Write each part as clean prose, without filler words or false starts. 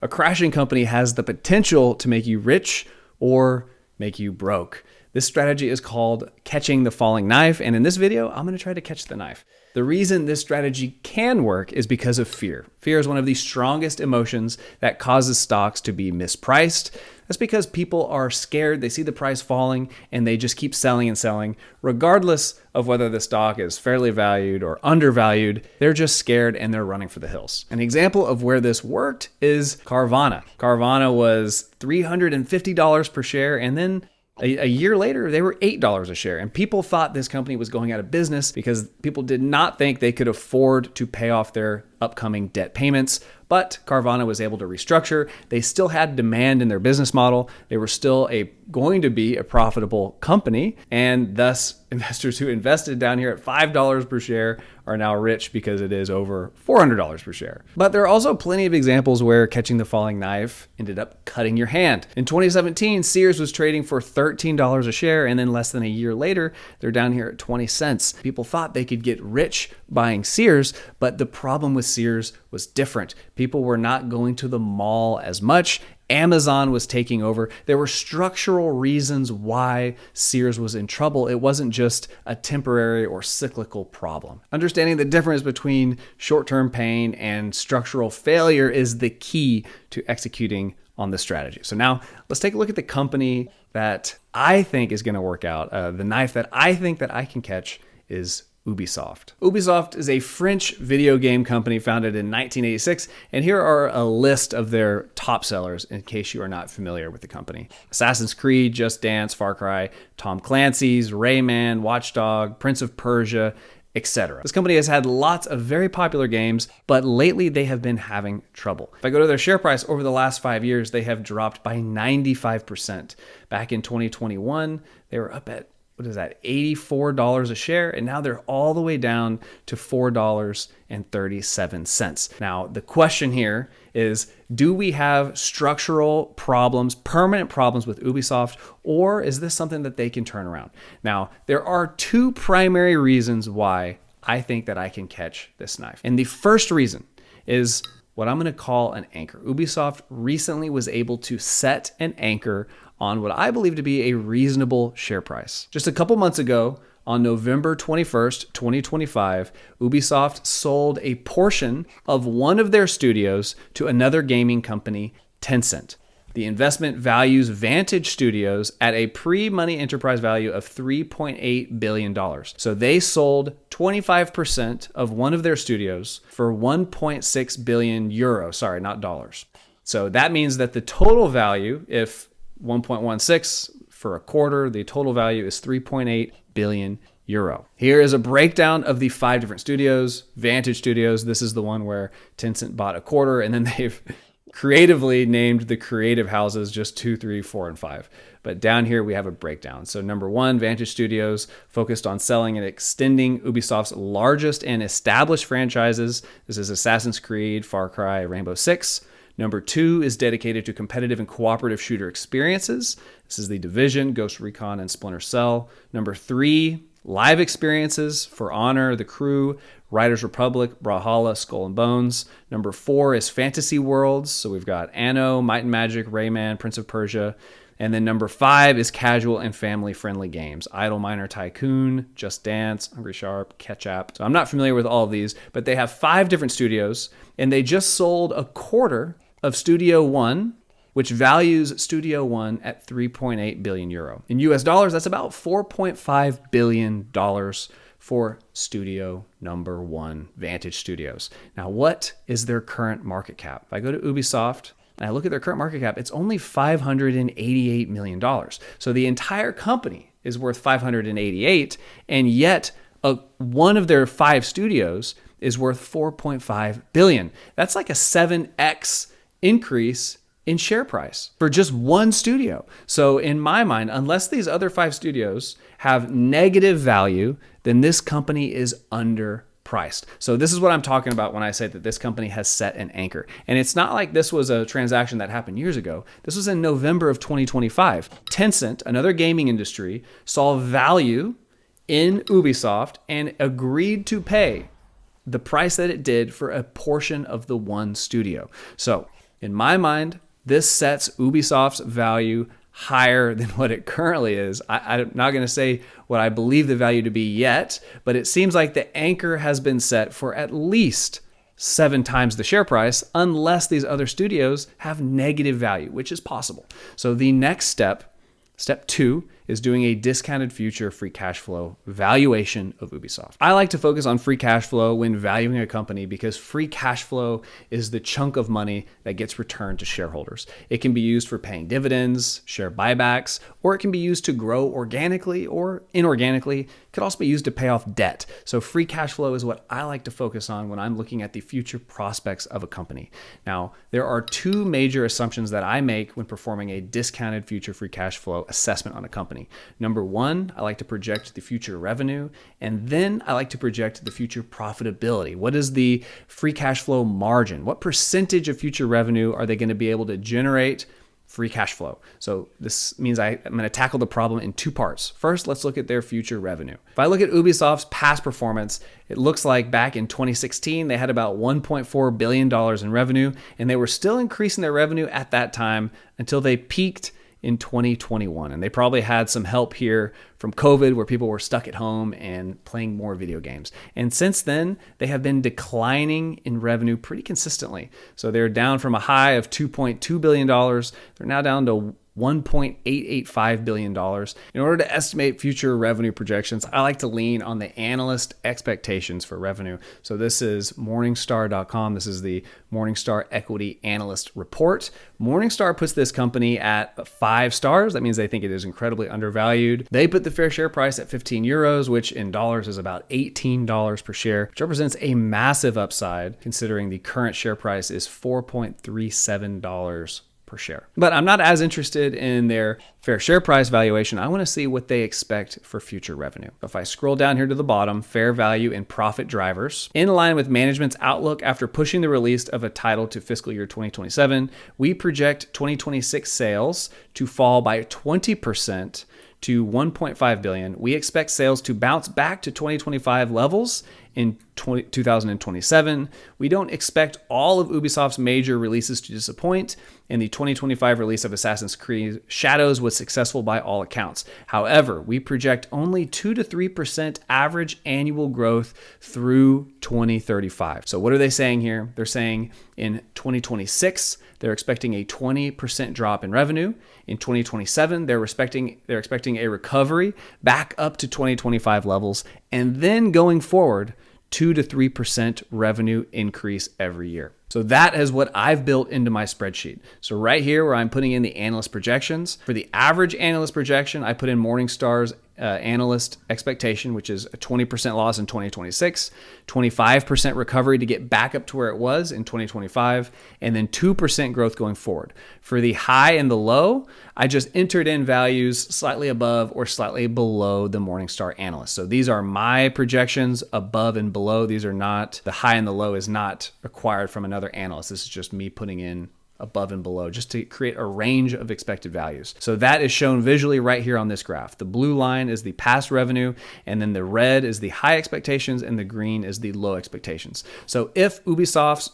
A crashing company has the potential to make you rich or make you broke. This strategy is called catching the falling knife, and in this video, I'm going to try to catch the knife. The reason this strategy can work is because of fear. Fear is one of the strongest emotions that causes stocks to be mispriced. That's because people are scared, they see the price falling, and they just keep selling and selling, regardless of whether the stock is fairly valued or undervalued. They're just scared and they're running for the hills. An example of where this worked is Carvana. Carvana was $350 per share, and then a year later, they were $8 a share, and people thought this company was going out of business because people did not think they could afford to pay off their upcoming debt payments. But Carvana was able to restructure. They still had demand in their business model. They were still going to be a profitable company, and thus investors who invested down here at $5 per share are now rich because it is over $400 per share. But there are also plenty of examples where catching the falling knife ended up cutting your hand. In 2017, Sears was trading for $13 a share, and then less than a year later, they're down here at 20 cents. People thought they could get rich buying Sears, but the problem with Sears was different. People were not going to the mall as much. Amazon was taking over. There were structural reasons why Sears was in trouble. It wasn't just a temporary or cyclical problem. Understanding the difference between short-term pain and structural failure is the key to executing on this strategy. So now let's take a look at the company that I think is going to work out. The knife that I think that I can catch is Ubisoft. Ubisoft is a French video game company founded in 1986, and here are a list of their top sellers in case you are not familiar with the company. Assassin's Creed, Just Dance, Far Cry, Tom Clancy's, Rayman, Watch Dogs, Prince of Persia, etc. This company has had lots of very popular games, but lately they have been having trouble. If I go to their share price over the last 5 years, they have dropped by 95%. Back in 2021, they were up at $84 a share, and now they're all the way down to $4.37. Now, the question here is, do we have structural problems, permanent problems with Ubisoft, or is this something that they can turn around? Now, there are two primary reasons why I think that I can catch this knife. And the first reason is what I'm going to call an anchor. Ubisoft recently was able to set an anchor on what I believe to be a reasonable share price. Just a couple months ago, on November 21st, 2025, Ubisoft sold a portion of one of their studios to another gaming company, Tencent. The investment values Vantage Studios at a pre-money enterprise value of $3.8 billion. So they sold 25% of one of their studios for 1.6 billion euros. Sorry, not dollars. So that means that the total value, if 1.16 for a quarter, the total value is 3.8 billion euro. Here is a breakdown of the 5 different studios. Vantage Studios, this is the one where Tencent bought a quarter, and then they've creatively named the creative houses just 2, 3, 4, and 5. But down here we have a breakdown. So number 1, Vantage Studios focused on selling and extending Ubisoft's largest and established franchises. This is Assassin's Creed, Far Cry, Rainbow Six. Number 2 is dedicated to competitive and cooperative shooter experiences. This is The Division, Ghost Recon, and Splinter Cell. Number 3, live experiences, For Honor, The Crew, Riders Republic, Brawlhalla, Skull and Bones. Number 4 is Fantasy Worlds. So we've got Anno, Might and Magic, Rayman, Prince of Persia. And then number 5 is casual and family-friendly games. Idle Miner Tycoon, Just Dance, Hungry Sharp, Ketchup. So I'm not familiar with all of these, but they have 5 different studios, and they just sold a quarter of Studio One, which values Studio One at 3.8 billion euro. In US dollars, that's about $4.5 billion for Studio Number 1, Vantage Studios. Now, what is their current market cap? If I go to Ubisoft and I look at their current market cap, it's only $588 million. So the entire company is worth $588, and yet one of their 5 studios is worth $4.5 billion. That's like a 7x increase in share price for just one studio. So in my mind, unless these other 5 studios have negative value, then this company is underpriced. So this is what I'm talking about when I say that this company has set an anchor. And it's not like this was a transaction that happened years ago. This was in November of 2025. Tencent, another gaming industry, saw value in Ubisoft and agreed to pay the price that it did for a portion of the one studio. So In my mind, this sets Ubisoft's value higher than what it currently is. I'm not going to say what I believe the value to be yet, but it seems like the anchor has been set for at least 7 times the share price, unless these other studios have negative value, which is possible. So the next step 2, is doing a discounted future free cash flow valuation of Ubisoft. I like to focus on free cash flow when valuing a company because free cash flow is the chunk of money that gets returned to shareholders. It can be used for paying dividends, share buybacks, or it can be used to grow organically or inorganically. It could also be used to pay off debt. So free cash flow is what I like to focus on when I'm looking at the future prospects of a company. Now, there are 2 major assumptions that I make when performing a discounted future free cash flow assessment on a company. Number 1, I like to project the future revenue, and then I like to project the future profitability. What is the free cash flow margin? What percentage of future revenue are they going to be able to generate free cash flow? So this means I'm going to tackle the problem in 2 parts. First, let's look at their future revenue. If I look at Ubisoft's past performance, it looks like back in 2016, they had about $1.4 billion in revenue, and they were still increasing their revenue at that time until they peaked in 2021. And they probably had some help here from COVID where people were stuck at home and playing more video games. And since then, they have been declining in revenue pretty consistently. So they're down from a high of $2.2 billion. They're now down to $1.885 billion. In order to estimate future revenue projections, I like to lean on the analyst expectations for revenue. So this is Morningstar.com. This is the Morningstar Equity Analyst Report. Morningstar puts this company at 5 stars. That means they think it is incredibly undervalued. They put the fair share price at 15 euros, which in dollars is about $18 per share, which represents a massive upside considering the current share price is $4.37 per share. But I'm not as interested in their fair share price valuation. I want to see what they expect for future revenue. If I scroll down here to the bottom, fair value and profit drivers, in line with management's outlook after pushing the release of a title to fiscal year 2027, we project 2026 sales to fall by 20% to 1.5 billion. We expect sales to bounce back to 2025 levels in 2027. We don't expect all of Ubisoft's major releases to disappoint, and the 2025 release of Assassin's Creed Shadows was successful by all accounts. However, we project only 2 to 3% average annual growth through 2035. So what are they saying here? They're saying in 2026, they're expecting a 20% drop in revenue. In 2027, they're expecting a recovery back up to 2025 levels, and then going forward, 2 to 3% revenue increase every year. So that is what I've built into my spreadsheet. So right here where I'm putting in the analyst projections, for the average analyst projection, I put in Morningstar's analyst expectation, which is a 20% loss in 2026, 25% recovery to get back up to where it was in 2025, and then 2% growth going forward. For the high and the low, I just entered in values slightly above or slightly below the Morningstar analyst. So these are my projections above and below. These are not, the high and the low is not acquired from another analyst. This is just me putting in above and below just to create a range of expected values. So that is shown visually right here on this graph. The blue line is the past revenue, and then the red is the high expectations, and the green is the low expectations. So if Ubisoft's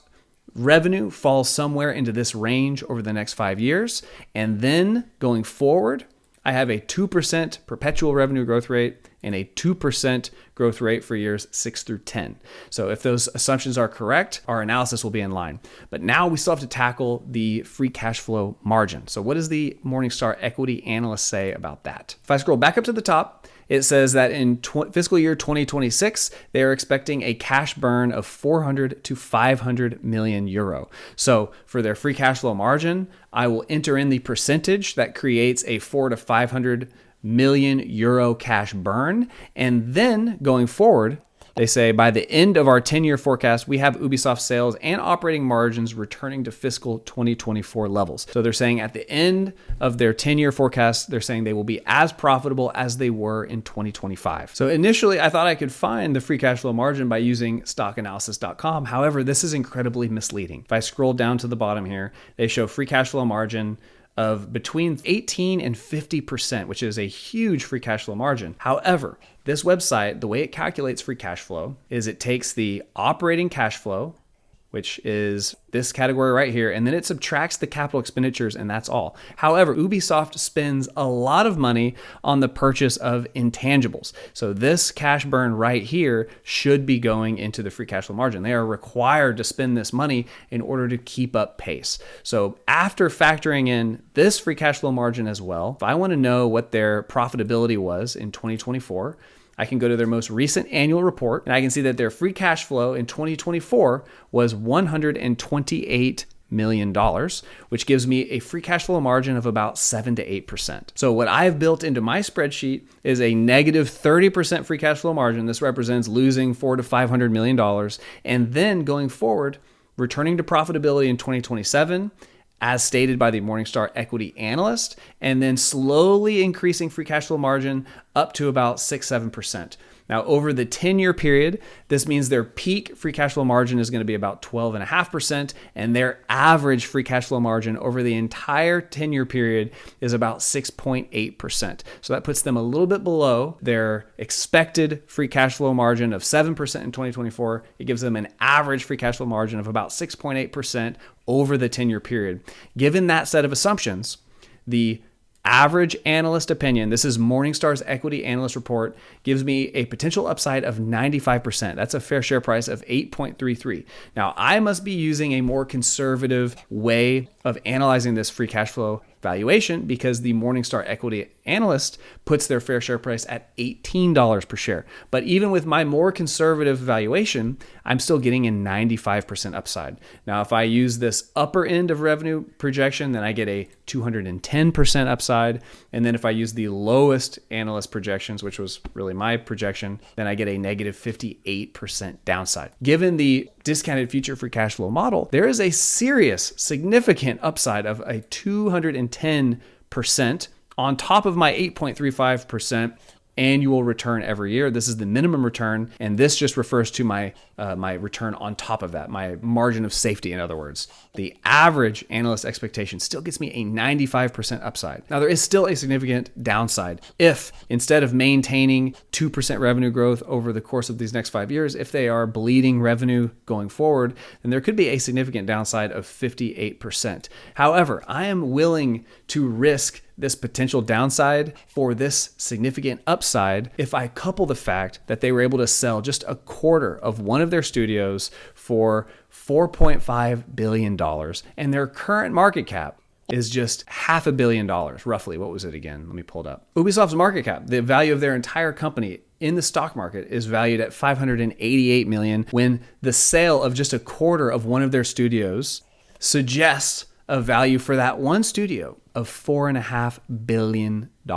revenue falls somewhere into this range over the next 5 years, and then going forward, I have a 2% perpetual revenue growth rate and a 2% growth rate for years 6 through 10. So if those assumptions are correct, our analysis will be in line. But now we still have to tackle the free cash flow margin. So what does the Morningstar Equity Analyst say about that? If I scroll back up to the top, it says that in fiscal year 2026, they are expecting a cash burn of 400 to 500 million euro. So for their free cash flow margin, I will enter in the percentage that creates a 4 to 500 million euro cash burn. And then going forward, they say by the end of our 10-year forecast, we have Ubisoft sales and operating margins returning to fiscal 2024 levels. So they're saying at the end of their 10-year forecast, they're saying they will be as profitable as they were in 2025. So initially, I thought I could find the free cash flow margin by using stockanalysis.com. However, this is incredibly misleading. If I scroll down to the bottom here, they show free cash flow margin of between 18 and 50%, which is a huge free cash flow margin. However, this website, the way it calculates free cash flow is it takes the operating cash flow, which is this category right here, and then it subtracts the capital expenditures, and that's all. However, Ubisoft spends a lot of money on the purchase of intangibles. So this cash burn right here should be going into the free cash flow margin. They are required to spend this money in order to keep up pace. So after factoring in this free cash flow margin as well, if I want to know what their profitability was in 2024, I can go to their most recent annual report, and I can see that their free cash flow in 2024 was $128 million, which gives me a free cash flow margin of about 7 to 8%. So what I've built into my spreadsheet is a negative 30% free cash flow margin. This represents losing $400 to $500 million. And then going forward, returning to profitability in 2027, as stated by the Morningstar equity analyst, and then slowly increasing free cash flow margin up to about 6-7%. Now, over the 10-year period, this means their peak free cash flow margin is going to be about 12.5%, and their average free cash flow margin over the entire 10-year period is about 6.8%. So that puts them a little bit below their expected free cash flow margin of 7% in 2024. It gives them an average free cash flow margin of about 6.8% over the 10-year period. Given that set of assumptions, the average analyst opinion, this is Morningstar's equity analyst report, gives me a potential upside of 95%. That's a fair share price of 8.33. Now, I must be using a more conservative way of analyzing this free cash flow valuation because the Morningstar equity analyst puts their fair share price at $18 per share. But even with my more conservative valuation, I'm still getting a 95% upside. Now, if I use this upper end of revenue projection, then I get a 210% upside. And then if I use the lowest analyst projections, which was really my projection, then I get a negative 58% downside. Given the discounted future free cash flow model, there is a serious, significant upside of a 210% on top of my 8.35% annual return every year. This is the minimum return, and this just refers to my return on top of that, my margin of safety, in other words. The average analyst expectation still gets me a 95% upside. Now, there is still a significant downside. If instead of maintaining 2% revenue growth over the course of these next 5 years, if they are bleeding revenue going forward, then there could be a significant downside of 58%. However, I am willing to risk this potential downside for this significant upside if I couple the fact that they were able to sell just a quarter of one of their studios for $4.5 billion, and their current market cap is just $500 million, roughly. What was it again? Let me pull it up. Ubisoft's market cap, the value of their entire company in the stock market, is valued at $588 million, when the sale of just a quarter of one of their studios suggests a value for that one studio of $4.5 billion. The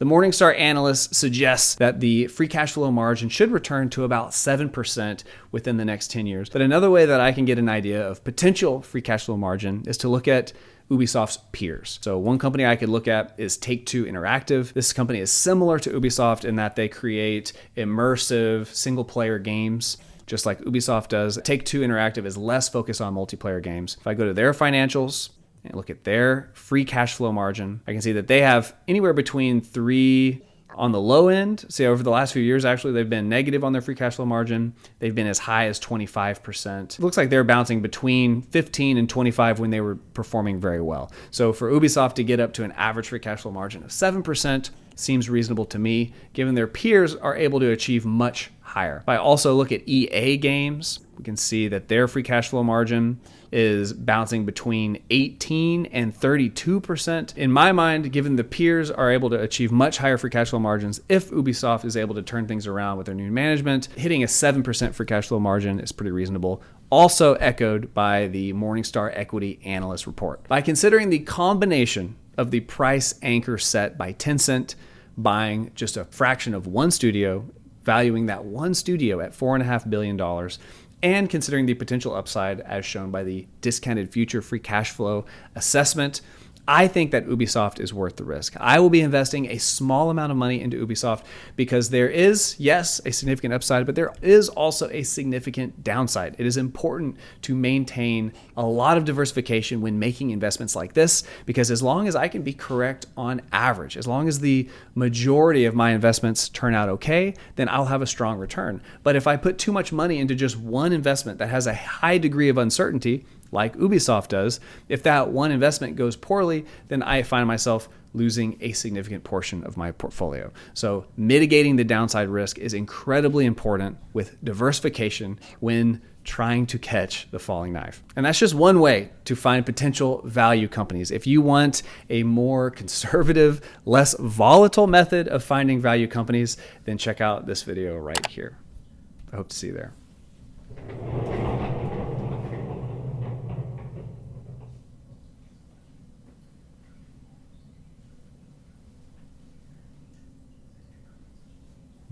Morningstar analyst suggests that the free cash flow margin should return to about 7% within the next 10 years. But another way that I can get an idea of potential free cash flow margin is to look at Ubisoft's peers. So one company I could look at is Take-Two Interactive. This company is similar to Ubisoft in that they create immersive single-player games, just like Ubisoft does. Take-Two Interactive is less focused on multiplayer games. If I go to their financials and look at their free cash flow margin, I can see that they have anywhere between 3 on the low end. See, over the last few years, actually, they've been negative on their free cash flow margin. They've been as high as 25%. It looks like they're bouncing between 15 and 25 when they were performing very well. So for Ubisoft to get up to an average free cash flow margin of 7% seems reasonable to me, given their peers are able to achieve much higher. If I also look at EA games, we can see that their free cash flow margin is bouncing between 18 and 32%. In my mind, given the peers are able to achieve much higher free cash flow margins, if Ubisoft is able to turn things around with their new management, hitting a 7% free cash flow margin is pretty reasonable. Also echoed by the Morningstar equity analyst report. By considering the combination of the price anchor set by Tencent, buying just a fraction of one studio, valuing that one studio at $4.5 billion, and considering the potential upside as shown by the discounted future free cash flow assessment, I think that Ubisoft is worth the risk. I will be investing a small amount of money into Ubisoft because there is, yes, a significant upside, but there is also a significant downside. It is important to maintain a lot of diversification when making investments like this, because as long as I can be correct on average, as long as the majority of my investments turn out okay, then I'll have a strong return. But if I put too much money into just one investment that has a high degree of uncertainty, like Ubisoft does, if that one investment goes poorly, then I find myself losing a significant portion of my portfolio. So mitigating the downside risk is incredibly important with diversification when trying to catch the falling knife. And that's just one way to find potential value companies. If you want a more conservative, less volatile method of finding value companies, then check out this video right here. I hope to see you there.